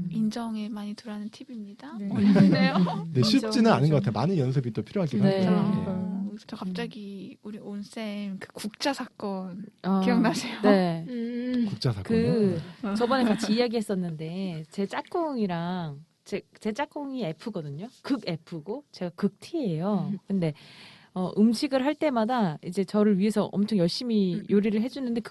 인정에 많이 두라는 팁입니다. 네. 네, 쉽지는 않은 것 같아요. 많은 연습이 또 필요하긴 네. 하죠. 저 갑자기 우리 온쌤 그 국자 사건 기억나세요? 네. 국자 사건요. 저번에 같이 이야기했었는데 제 짝꿍이랑 제 짝꿍이 F거든요. 극 F고 제가 극 T예요. 근데 음식을 할 때마다 이제 저를 위해서 엄청 열심히 요리를 해주는데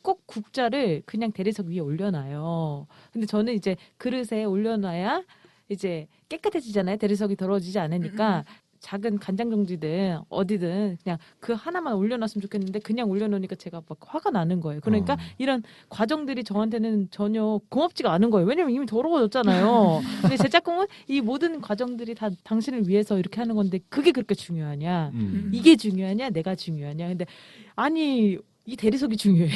꼭 국자를 그냥 대리석 위에 올려놔요. 근데 저는 이제 그릇에 올려놔야 이제 깨끗해지잖아요. 대리석이 더러워지지 않으니까 작은 간장종지든 어디든 그냥 그 하나만 올려놨으면 좋겠는데 그냥 올려놓으니까 제가 막 화가 나는 거예요. 그러니까 이런 과정들이 저한테는 전혀 고맙지가 않은 거예요. 왜냐면 이미 더러워졌잖아요. 근데 제 짝꿍은 이 모든 과정들이 다 당신을 위해서 이렇게 하는 건데 그게 그렇게 중요하냐? 이게 중요하냐? 내가 중요하냐? 근데 아니 이 대리석이 중요해.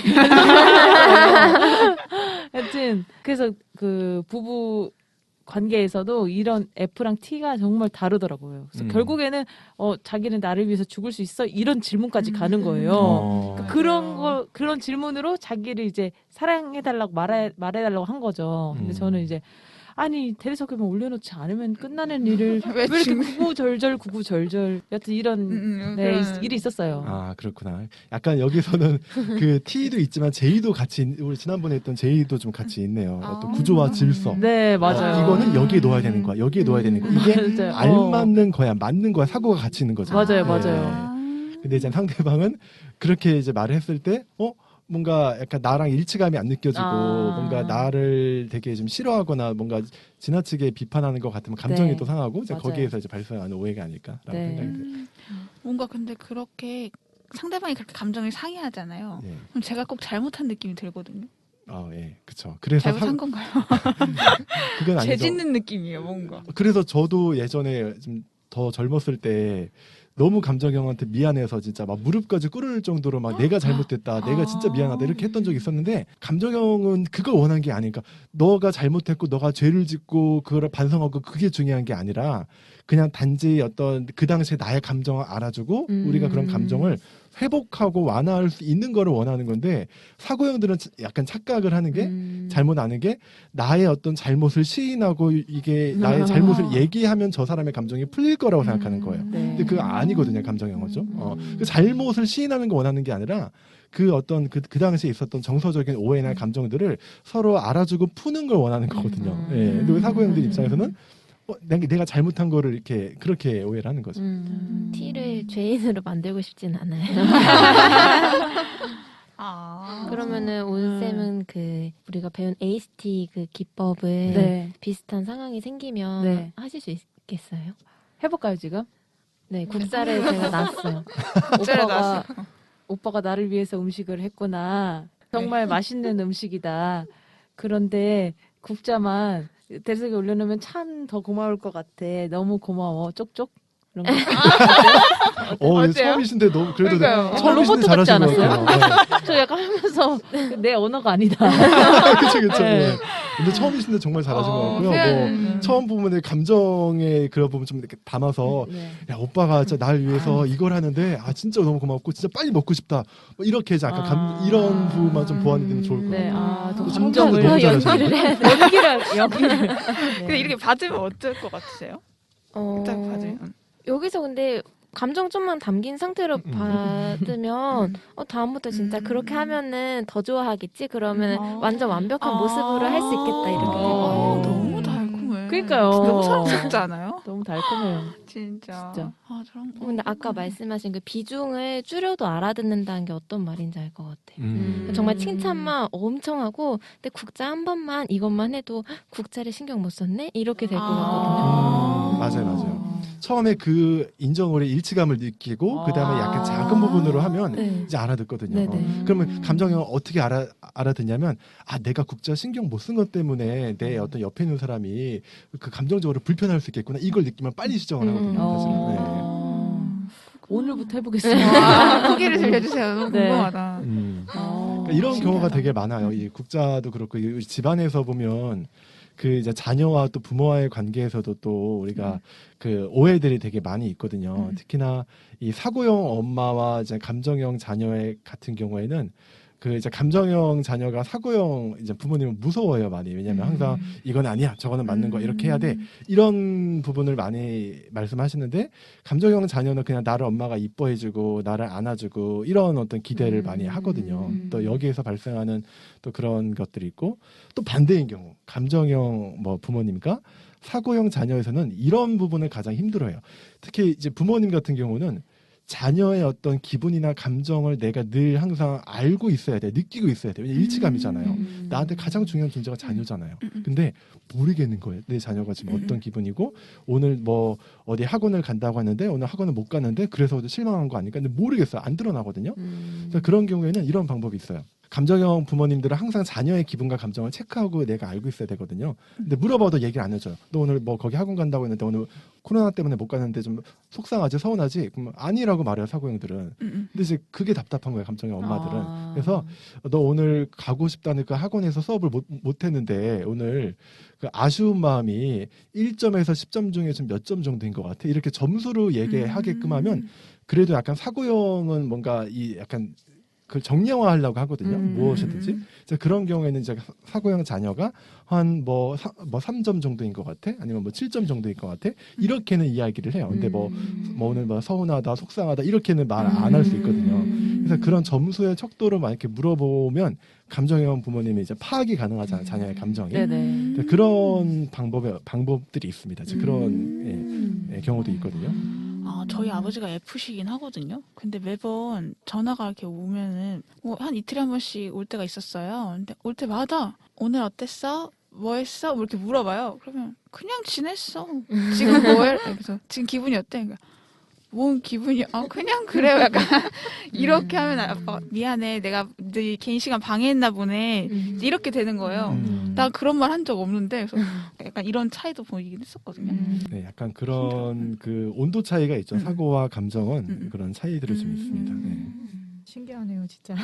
하여튼 그래서 그 부부 관계에서도 이런 F랑 T가 정말 다르더라고요. 그래서 결국에는 자기는 나를 위해서 죽을 수 있어 이런 질문까지 가는 거예요. 그러니까 그런 질문으로 자기를 이제 사랑해달라고 말해달라고 한 거죠. 근데 저는 이제 아니 대리석에만 올려놓지 않으면 끝나는 일을 왜 이렇게 구구절절 여튼 이런 일이 있었어요. 아 그렇구나. 약간 여기서는 그 T도 있지만 J도 같이 우리 지난번에 했던 J도 좀 같이 있네요. 어떤 구조와 질서. 네 맞아요. 이거는 여기에 놓아야 되는 거야. 여기에 놓아야 되는 거야. 이게 맞아요. 알맞는 거야. 맞는 거야. 사고가 같이 있는 거죠. 맞아요, 네. 맞아요. 근데 이제 상대방은 그렇게 이제 말을 했을 때 뭔가 약간 나랑 일치감이 안 느껴지고 아. 뭔가 나를 되게 좀 싫어하거나 뭔가 지나치게 비판하는 것 같으면 감정이 네. 또 상하고 이제 맞아요. 거기에서 이제 발생하는 오해가 아닐까라는 네. 생각이 들어요. 뭔가 근데 그렇게 상대방이 그렇게 감정을 상해하잖아요. 예. 그럼 제가 꼭 잘못한 느낌이 들거든요. 예, 그렇죠. 그래서 잘못한 건가요? 그건 아니죠. 죄 짓는 느낌이에요, 뭔가. 그래서 저도 예전에 좀 더 젊었을 때 너무 감정형한테 미안해서 진짜 막 무릎까지 꿇을 정도로 막 내가 잘못됐다, 내가 진짜 미안하다 이렇게 했던 적이 있었는데 감정형은 그걸 원한 게 아니니까 너가 잘못했고 너가 죄를 짓고 그거를 반성하고 그게 중요한 게 아니라 그냥 단지 어떤 그 당시에 나의 감정을 알아주고 우리가 그런 감정을 회복하고 완화할 수 있는 거를 원하는 건데 사고형들은 약간 착각을 하는 게 잘못 아는 게 나의 어떤 잘못을 시인하고 이게 나의 잘못을 얘기하면 저 사람의 감정이 풀릴 거라고 생각하는 거예요. 네. 근데 그거 아니거든요, 감정형어죠. 그 잘못을 시인하는 거 원하는 게 아니라 그 어떤 그 당시에 있었던 정서적인 오해나 감정들을 서로 알아주고 푸는 걸 원하는 거거든요. 예. 근데 왜 사고형들 입장에서는 내가 잘못한 거를 이렇게 그렇게 오해를 하는 거죠. T를 죄인으로 만들고 싶진 않아요. 그러면은 온쌤은 그 우리가 배운 AST 그 기법을 네. 비슷한 상황이 생기면 네. 하실 수 있겠어요? 해볼까요 지금? 네, 국자를 제가 놨어요. 오빠가 나를 위해서 음식을 했구나. 정말 맛있는 음식이다. 그런데 국자만 대석에 올려놓으면 참 더 고마울 것 같아. 너무 고마워. 쪽쪽. 이런 거. 어때요? 처음이신데 너무 그래도 그러니까요. 처음이신데 로봇 같지 잘하신 것 않았어요? 같아요. 저 약간 하면서 내 언어가 아니다. 그쵸, 그쵸. 네. 예. 근데 처음이신데 정말 잘하신 것 같고요. 뭐 처음 부분에 감정의 그런 부분 좀 이렇게 담아서 네. 야 오빠가 진짜 날 위해서 이걸 하는데 진짜 너무 고맙고 진짜 빨리 먹고 싶다. 뭐 이렇게 해서 약간 이런 부분만 좀 보완이 되면 좋을 것 네, 같아요. 더 또 감정을 너무 잘하시네요. 연기를. 근데 이렇게 받으면 어떨 것 같으세요? 딱 받으면. 여기서 근데 감정 좀만 담긴 상태로 받으면 다음부터 진짜 그렇게 하면은 더 좋아하겠지? 그러면 완전 완벽한 모습으로 할 수 있겠다 이렇게 될 거예요. 너무 달콤해. 그러니까요. 너무 사랑스럽지 않아요? 너무 달콤해요. 진짜. 진짜. 저런 거. 근데 아까 말씀하신 그 비중을 줄여도 알아듣는다는 게 어떤 말인지 알 것 같아요. 음. 정말 칭찬만 엄청 하고 근데 국자 한 번만 이것만 해도 국자를 신경 못 썼네? 이렇게 될 것 같거든요. 맞아요. 처음에 그 인정으로의 일치감을 느끼고 그다음에 약간 작은 부분으로 하면 네. 이제 알아듣거든요. 네네. 그러면 감정형은 어떻게 알아듣냐면 내가 국자 신경 못 쓴 것 때문에 내 어떤 옆에 있는 사람이 그 감정적으로 불편할 수 있겠구나 이걸 느끼면 빨리 시정을 하거든요. 사실은. 네. 오늘부터 해보겠습니다. 후기를 들려주세요. 너무 네. 궁금하다. 그러니까 이런 경우가 되게 많아요. 이 국자도 그렇고 이 집안에서 보면 그 이제 자녀와 또 부모와의 관계에서도 또 우리가 그 오해들이 되게 많이 있거든요. 특히나 이 사고형 엄마와 이제 감정형 자녀의 같은 경우에는 그 이제 감정형 자녀가 사고형 이제 부모님은 무서워해요 많이. 왜냐면 항상 이건 아니야, 저거는 맞는 거 이렇게 해야 돼 이런 부분을 많이 말씀하시는데 감정형 자녀는 그냥 나를 엄마가 이뻐해주고 나를 안아주고 이런 어떤 기대를 많이 하거든요. 또 여기에서 발생하는 또 그런 것들이 있고 또 반대인 경우 감정형 뭐 부모님과 사고형 자녀에서는 이런 부분을 가장 힘들어해요. 특히 이제 부모님 같은 경우는 자녀의 어떤 기분이나 감정을 내가 늘 항상 알고 있어야 돼, 느끼고 있어야 돼. 왜냐면 일치감이잖아요. 나한테 가장 중요한 존재가 자녀잖아요. 근데 모르겠는 거예요. 내 자녀가 지금 어떤 기분이고 오늘 뭐 어디 학원을 간다고 하는데 오늘 학원을 못 갔는데 그래서 실망한 거 아닐까? 근데 모르겠어요. 안 드러나거든요. 그래서 그런 경우에는 이런 방법이 있어요. 감정형 부모님들은 항상 자녀의 기분과 감정을 체크하고 내가 알고 있어야 되거든요. 근데 물어봐도 얘기를 안 해줘요. 너 오늘 뭐 거기 학원 간다고 했는데 오늘 코로나 때문에 못 갔는데 좀 속상하지, 서운하지? 그럼 아니라고 말해요, 사고형들은. 근데 이제 그게 답답한 거예요, 감정형 엄마들은. 그래서 너 오늘 가고 싶다는 그 학원에서 수업을 못 했는데 오늘 그 아쉬운 마음이 1점에서 10점 중에 좀 몇 점 정도인 것 같아. 이렇게 점수로 얘기하게끔 하면 그래도 약간 사고형은 뭔가 이 약간 그 정량화하려고 하거든요. 무엇이든지. 그런 경우에는 이제 사고형 자녀가 한 뭐 3점 정도인 것 같아? 아니면 뭐 7점 정도인 것 같아? 이렇게는 이야기를 해요. 근데 뭐 오늘 뭐 서운하다, 속상하다 이렇게는 말 안 할 수 있거든요. 그래서 그런 점수의 척도를 막 이렇게 물어보면 감정형 부모님이 이제 파악이 가능하잖아요. 자녀의 감정이. 네네. 그런 방법들이 있습니다. 그런 경우도 있거든요. 저희 아버지가 F시긴 하거든요. 근데 매번 전화가 이렇게 오면은 한 이틀에 한 번씩 올 때가 있었어요. 근데 올 때마다 오늘 어땠어? 뭐 했어? 뭐 이렇게 물어봐요. 그러면 그냥 지냈어. 지금 뭐해? 그래서 지금 기분이 어때? 그러니까 뭔 기분이? 그냥 그래요. 약간 이렇게 하면 아빠가 미안해. 내가 네 개인 시간 방해했나 보네. 이렇게 되는 거예요. 나 그런 말 한 적 없는데 그래서 약간 이런 차이도 보이긴 했었거든요. 네, 약간 그런 그 온도 차이가 있죠. 사고와 감정은 그런 차이들이 좀 있습니다. 네. 신기하네요, 진짜.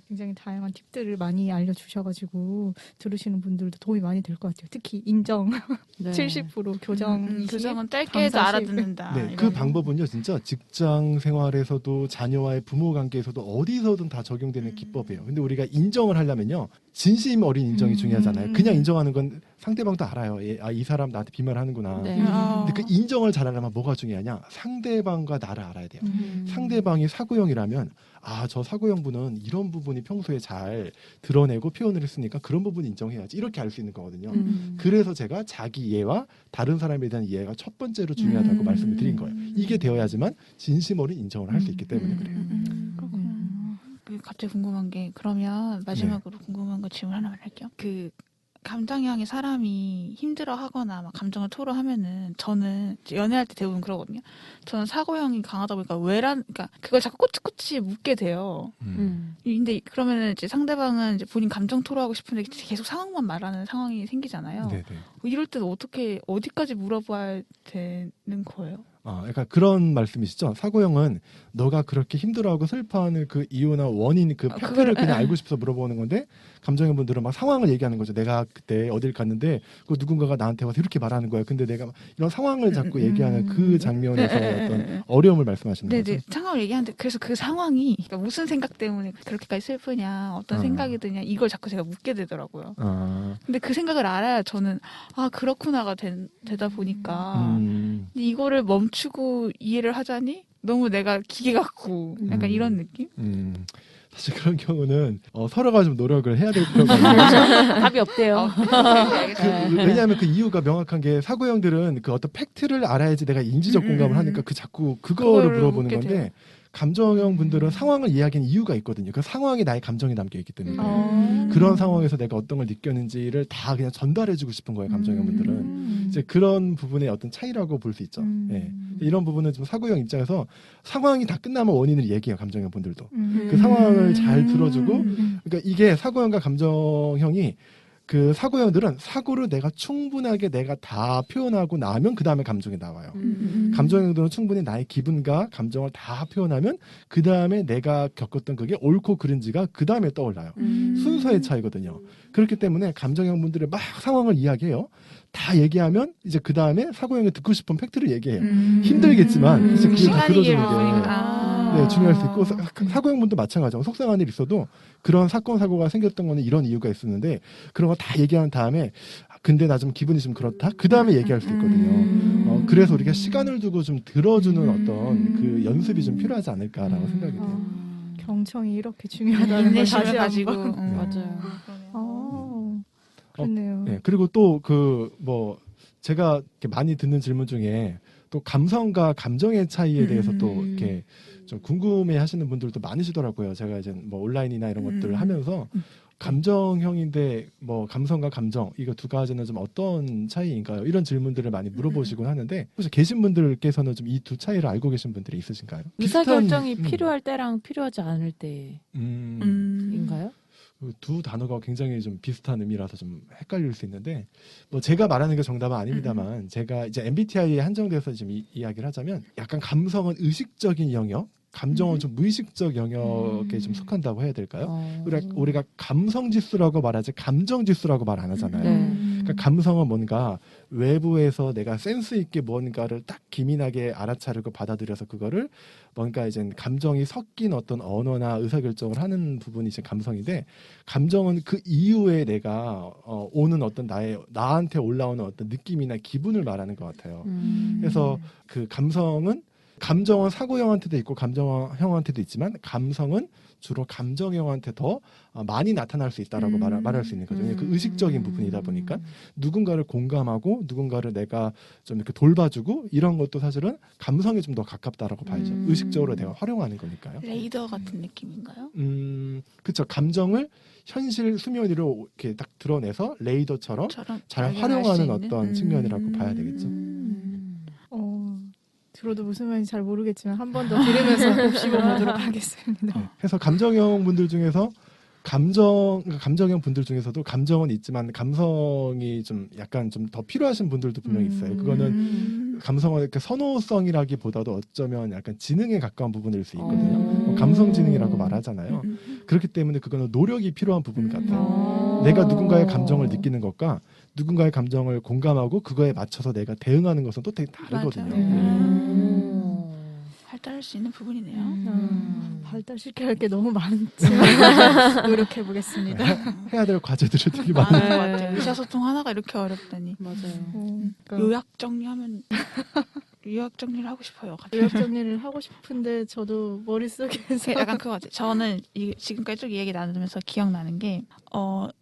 굉장히 다양한 팁들을 많이 알려주셔가지고 들으시는 분들도 도움이 많이 될 것 같아요. 특히 인정 네. 70% 교정, 교정은 짧게 해도 방사식. 알아듣는다. 네, 그 방법은요, 진짜 직장 생활에서도 자녀와의 부모 관계에서도 어디서든 다 적용되는 기법이에요. 근데 우리가 인정을 하려면요, 진심 어린 인정이 중요하잖아요. 그냥 인정하는 건 상대방도 알아요. 이 사람 나한테 빈말하는구나. 네. 근데 그 인정을 잘하려면 뭐가 중요하냐? 상대방과 나를 알아야 돼요. 상대방이 사고형이라면 저 사고형분은 이런 부분이 평소에 잘 드러내고 표현을 했으니까 그런 부분 인정해야지. 이렇게 알 수 있는 거거든요. 그래서 제가 자기 이해와 다른 사람에 대한 이해가 첫 번째로 중요하다고 말씀을 드린 거예요. 이게 되어야지만 진심 어린 인정을 할 수 있기 때문에 그래요. 그렇구나. 갑자기 궁금한 게 그러면 마지막으로 궁금한 거 질문 하나만 할게요. 그 감정형의 사람이 힘들어하거나 막 감정을 토로하면은 저는 이제 연애할 때 대부분 그러거든요. 저는 사고형이 강하다 보니까 그러니까 그걸 자꾸 꼬치꼬치 묻게 돼요. 근데 그러면은 이제 상대방은 이제 본인 감정 토로하고 싶은데 계속 상황만 말하는 상황이 생기잖아요. 네네. 이럴 때는 어디까지 물어봐야 되는 거예요? 약간 그런 말씀이시죠? 사고형은 너가 그렇게 힘들어하고 슬퍼하는 그 이유나 원인, 그 팩트를 그냥 알고 싶어서 물어보는 건데, 감정형 분들은 막 상황을 얘기하는 거죠. 내가 그때 어딜 갔는데 그 누군가가 나한테 와서 이렇게 말하는 거야. 근데 내가 이런 상황을 자꾸 얘기하는 그 장면에서 어떤 어려움을 말씀하시는 거죠. 네네. 상황을 얘기하는데 그래서 그 상황이 그러니까 무슨 생각 때문에 그렇게까지 슬프냐, 어떤 생각이 드냐, 이걸 자꾸 제가 묻게 되더라고요. 근데 그 생각을 알아야 저는 그렇구나가 되다 보니까 근데 이거를 멈추고 이해를 하자니 너무 내가 기계 같고 약간 이런 느낌? 사실 그런 경우는 서로가 좀 노력을 해야 될 필요가 있는 답이 없대요. 왜냐하면 그 이유가 명확한 게 사고형들은 그 어떤 팩트를 알아야지 내가 인지적 공감을 하니까 자꾸 그거를 물어보는 건데 돼요. 감정형 분들은 상황을 이야기하는 이유가 있거든요. 그 상황에 나의 감정이 담겨 있기 때문에 그런 상황에서 내가 어떤 걸 느꼈는지를 다 그냥 전달해주고 싶은 거예요. 감정형 분들은 이제 그런 부분의 어떤 차이라고 볼 수 있죠. 예. 이런 부분은 좀 사고형 입장에서 상황이 다 끝나면 원인을 얘기해요. 감정형 분들도 그 상황을 잘 들어주고 그러니까 이게 사고형과 감정형이 그 사고형들은 사고를 내가 충분하게 내가 다 표현하고 나면 그 다음에 감정이 나와요. 감정형들은 충분히 나의 기분과 감정을 다 표현하면 그 다음에 내가 겪었던 그게 옳고 그른지가 그 다음에 떠올라요. 순서의 차이거든요. 그렇기 때문에 감정형 분들이 막 상황을 이야기해요. 다 얘기하면 이제 그 다음에 사고형이 듣고 싶은 팩트를 얘기해요. 힘들겠지만 이제 그걸 다 들어주는 게 중요할 수 있고 사고형 분도 마찬가지고 속상한 일 있어도 그런 사건 사고가 생겼던 거는 이런 이유가 있었는데 그런 거 다 얘기한 다음에 근데 나 좀 기분이 좀 그렇다 그 다음에 얘기할 수 있거든요. 그래서 우리가 시간을 두고 좀 들어주는 어떤 그 연습이 좀 필요하지 않을까라고 생각이 돼요. 경청이 이렇게 중요하다는 걸 다시 가지고 한번. 맞아요. 그렇네요. 네, 그리고 또 제가 이렇게 많이 듣는 질문 중에 또 감성과 감정의 차이에 대해서 또 이렇게 좀 궁금해 하시는 분들도 많으시더라고요. 제가 이제 뭐 온라인이나 이런 것들을 하면서 감정형인데 뭐 감성과 감정 이거 두 가지는 좀 어떤 차이인가요? 이런 질문들을 많이 물어보시곤 하는데 혹시 계신 분들께서는 좀 이 두 차이를 알고 계신 분들이 있으신가요? 의사결정이 필요할 때랑 필요하지 않을 때인가요? 두 단어가 굉장히 좀 비슷한 의미라서 좀 헷갈릴 수 있는데 뭐 제가 말하는 게 정답은 아닙니다만 제가 이제 MBTI에 한정돼서 좀 이야기를 하자면 약간 감성은 의식적인 영역, 감정은 좀 무의식적 영역에 좀 속한다고 해야 될까요? 우리가 감성 지수라고 말하지 감정 지수라고 말 안 하잖아요. 그러니까 감성은 뭔가 외부에서 내가 센스 있게 뭔가를 딱 기민하게 알아차리고 받아들여서 그거를 뭔가 이제 감정이 섞인 어떤 언어나 의사결정을 하는 부분이 이제 감성인데 감정은 그 이후에 내가 오는 어떤 나한테 올라오는 어떤 느낌이나 기분을 말하는 것 같아요. 그래서 그 감성은 감정은 사고형한테도 있고 감정형한테도 있지만 감성은 주로 감정형한테 더 많이 나타날 수 있다라고 말할 수 있는 거죠. 그 의식적인 부분이다 보니까 누군가를 공감하고 누군가를 내가 좀 이렇게 돌봐주고 이런 것도 사실은 감성에 좀 더 가깝다라고 봐야죠. 의식적으로 내가 활용하는 거니까요. 레이더 같은 느낌인가요? 그렇죠. 감정을 현실 수면 위로 이렇게 딱 드러내서 레이더처럼 잘 활용하는 어떤 측면이라고 봐야 되겠죠. 들어도 무슨 말인지 잘 모르겠지만 한 번 더 들으면서 곱씹어 보도록 하겠습니다. 네. 그래서 감정형 분들 중에서 감정형 분들 중에서도 감정은 있지만 감성이 좀 약간 좀 더 필요하신 분들도 분명히 있어요. 그거는 감성은 이렇게 선호성이라기보다도 어쩌면 약간 지능에 가까운 부분일 수 있거든요. 감성 지능이라고 말하잖아요. 그렇기 때문에 그거는 노력이 필요한 부분 같아요. 내가 누군가의 감정을 느끼는 것과 누군가의 감정을 공감하고 그거에 맞춰서 내가 대응하는 것은 또 되게 다르거든요. 발달할 수 있는 부분이네요. 발달시켜야 할 게 너무 많지만 노력해 보겠습니다. 해야 될 과제들이 되게 많은 많아요. 것 같아요. 의사소통 하나가 이렇게 어렵다니. 맞아요. 요약 정리하면 요약 정리를 하고 싶어요. 갑자기. 요약 정리를 하고 싶은데 저도 머릿속에서 약간 그거 같아요. 저는 지금까지 쭉 이야기 나누면서 기억나는 게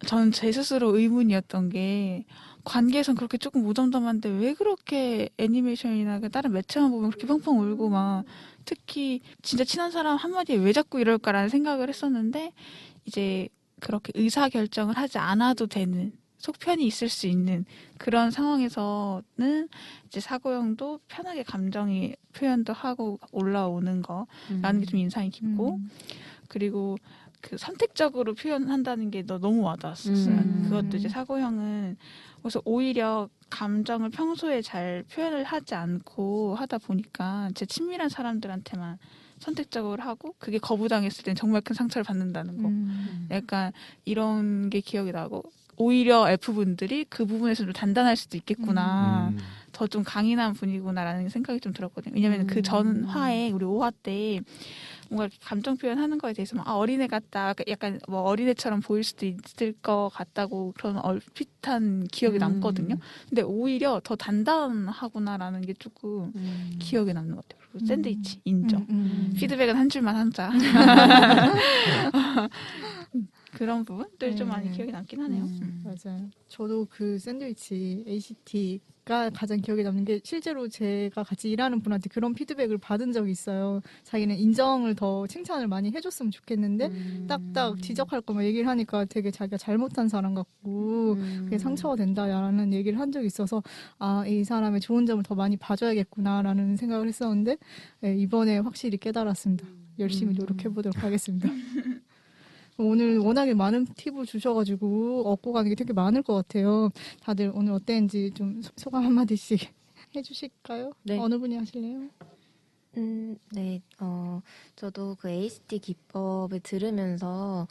저는 제 스스로 의문이었던 게 관계에선 그렇게 조금 무덤덤한데 왜 그렇게 애니메이션이나 다른 매체만 보면 그렇게 펑펑 울고 막 특히 진짜 친한 사람 한마디에 왜 자꾸 이럴까라는 생각을 했었는데 이제 그렇게 의사결정을 하지 않아도 되는 속편이 있을 수 있는 그런 상황에서는 이제 사고형도 편하게 감정이 표현도 하고 올라오는 거라는 게 좀 인상이 깊고 그리고 그 선택적으로 표현한다는 게 너무 와닿았었어요. 그것도 이제 사고형은 그래서 오히려 감정을 평소에 잘 표현을 하지 않고 하다 보니까 제 친밀한 사람들한테만 선택적으로 하고 그게 거부당했을 땐 정말 큰 상처를 받는다는 거. 약간 이런 게 기억이 나고 오히려 F분들이 그 부분에서 좀 단단할 수도 있겠구나. 더 좀 강인한 분이구나라는 생각이 좀 들었거든요. 왜냐면 그 전 화에 우리 5화 때 뭔가 감정 표현하는 거에 대해서 막 어린애 같다. 약간 뭐 어린애처럼 보일 수도 있을 것 같다고 그런 얼핏한 기억이 남거든요. 근데 오히려 더 단단하구나라는 게 조금 기억에 남는 것 같아요. 그리고 샌드위치 인정. 피드백은 한 줄만 한자. 그런 부분들 좀 많이 기억에 남긴 하네요. 맞아요. 저도 그 샌드위치 ACT가 가장 기억에 남는 게 실제로 제가 같이 일하는 분한테 그런 피드백을 받은 적이 있어요. 자기는 인정을 더 칭찬을 많이 해줬으면 좋겠는데 딱딱 지적할 거면 얘기를 하니까 되게 자기가 잘못한 사람 같고 그게 상처가 된다라는 얘기를 한 적이 있어서 이 사람의 좋은 점을 더 많이 봐줘야겠구나라는 생각을 했었는데 이번에 확실히 깨달았습니다. 열심히 노력해보도록 하겠습니다. 오늘 워낙에 많은 팁을 주셔가지고 얻고 가는 게 되게 많을 것 같아요. 다들 오늘 어땠는지 좀 소감 한마디씩 해주실까요? 네. 어느 분이 하실래요? 네. 저도 그 ACT 기법을 들으면서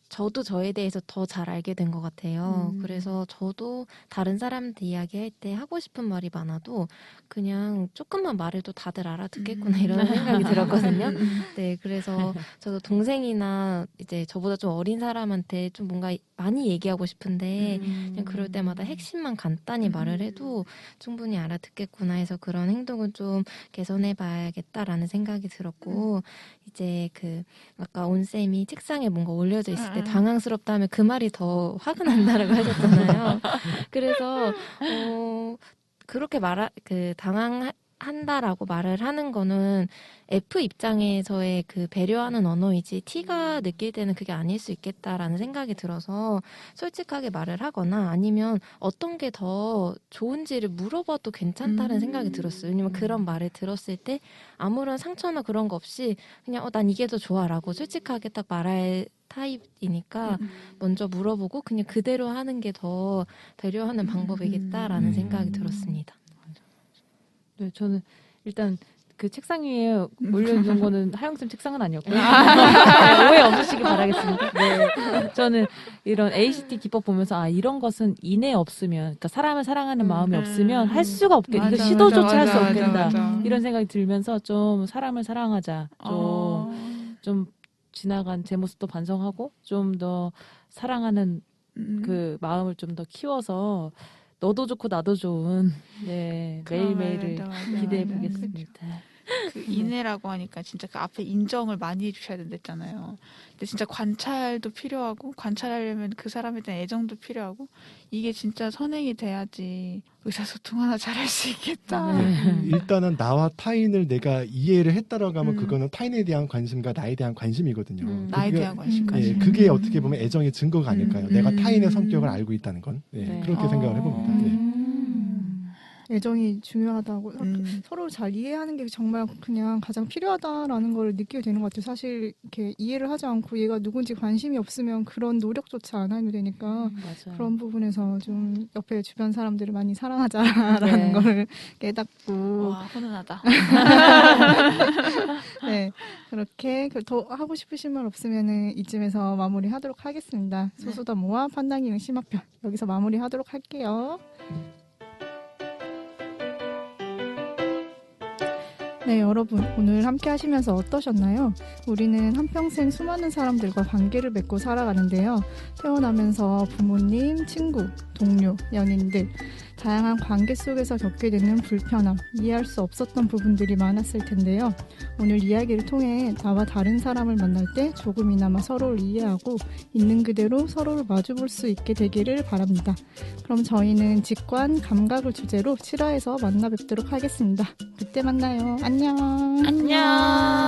저도 저에 대해서 더 잘 알게 된 것 같아요. 그래서 저도 다른 사람들 이야기할 때 하고 싶은 말이 많아도 그냥 조금만 말해도 다들 알아듣겠구나 이런 생각이 들었거든요. 네, 그래서 저도 동생이나 이제 저보다 좀 어린 사람한테 좀 뭔가 많이 얘기하고 싶은데 그냥 그럴 때마다 핵심만 간단히 말을 해도 충분히 알아듣겠구나 해서 그런 행동은 좀 개선해 봐야겠다라는 생각이 들었고 이제 그 아까 온쌤이 책상에 뭔가 올려져 있을 때 당황스럽다 하면 그 말이 더 화가 난다라고 하셨잖아요. 그래서 그렇게 당황한다라고 말을 하는 거는 F 입장에서의 그 배려하는 언어이지 T가 느낄 때는 그게 아닐 수 있겠다라는 생각이 들어서 솔직하게 말을 하거나 아니면 어떤 게 더 좋은지를 물어봐도 괜찮다는 생각이 들었어요. 왜냐면 그런 말을 들었을 때 아무런 상처나 그런 거 없이 그냥 난 이게 더 좋아라고 솔직하게 딱 말할 타입이니까 먼저 물어보고 그냥 그대로 하는 게 더 배려하는 방법이겠다라는 생각이 들었습니다. 네, 저는 일단 그 책상 위에 올려놓은 거는 하영쌤 책상은 아니었고요. 오해 없으시길 바라겠습니다. 네, 저는 이런 ACT 기법 보면서 이런 것은 인애 없으면, 그러니까 사람을 사랑하는 마음이 없으면 할 수가 없겠다. 이거 시도조차 할 수 없겠다. 이런 생각이 들면서 좀 사람을 사랑하자. 좀 지나간 제 모습도 반성하고 좀 더 사랑하는 그 마음을 좀 더 키워서 너도 좋고 나도 좋은 네 매일매일을 그러면은 기대해 맞아요. 보겠습니다. 그 인애라고 하니까 진짜 그 앞에 인정을 많이 해주셔야 된댔잖아요. 근데 진짜 관찰도 필요하고 관찰하려면 그 사람에 대한 애정도 필요하고 이게 진짜 선행이 돼야지 의사소통 하나 잘할 수 있겠다. 네. 일단은 나와 타인을 내가 이해를 했다라고 하면 음. 그거는 타인에 대한 관심과 나에 대한 관심이거든요. 나에 그게- 대한 관심까지. 예, 그게 어떻게 보면 애정의 증거가 아닐까요? 내가 타인의 성격을 알고 있다는 건 예, 네. 그렇게 생각을 해봅니다. 예. 애정이 중요하다고 음. 서로 잘 이해하는 게 정말 그냥 가장 필요하다라는 걸 느끼게 되는 것 같아요. 사실 이렇게 이해를 하지 않고 얘가 누군지 관심이 없으면 그런 노력조차 안 하게 되니까 맞아요. 그런 부분에서 좀 옆에 주변 사람들을 많이 사랑하자라는 네. 거를 깨닫고 와 훈훈하다. 네 그렇게 더 하고 싶으신 말 없으면은 이쯤에서 마무리하도록 하겠습니다. 네. 소수다모와 판단기능 심화편 여기서 마무리하도록 할게요. 네, 여러분 오늘 함께 하시면서 어떠셨나요? 우리는 한평생 수많은 사람들과 관계를 맺고 살아가는데요. 태어나면서 부모님, 친구, 동료, 연인들 다양한 관계 속에서 겪게 되는 불편함, 이해할 수 없었던 부분들이 많았을 텐데요. 오늘 이야기를 통해 나와 다른 사람을 만날 때 조금이나마 서로를 이해하고 있는 그대로 서로를 마주볼 수 있게 되기를 바랍니다. 그럼 저희는 직관, 감각을 주제로 7화에서 만나 뵙도록 하겠습니다. 그때 만나요. 안녕. 안녕.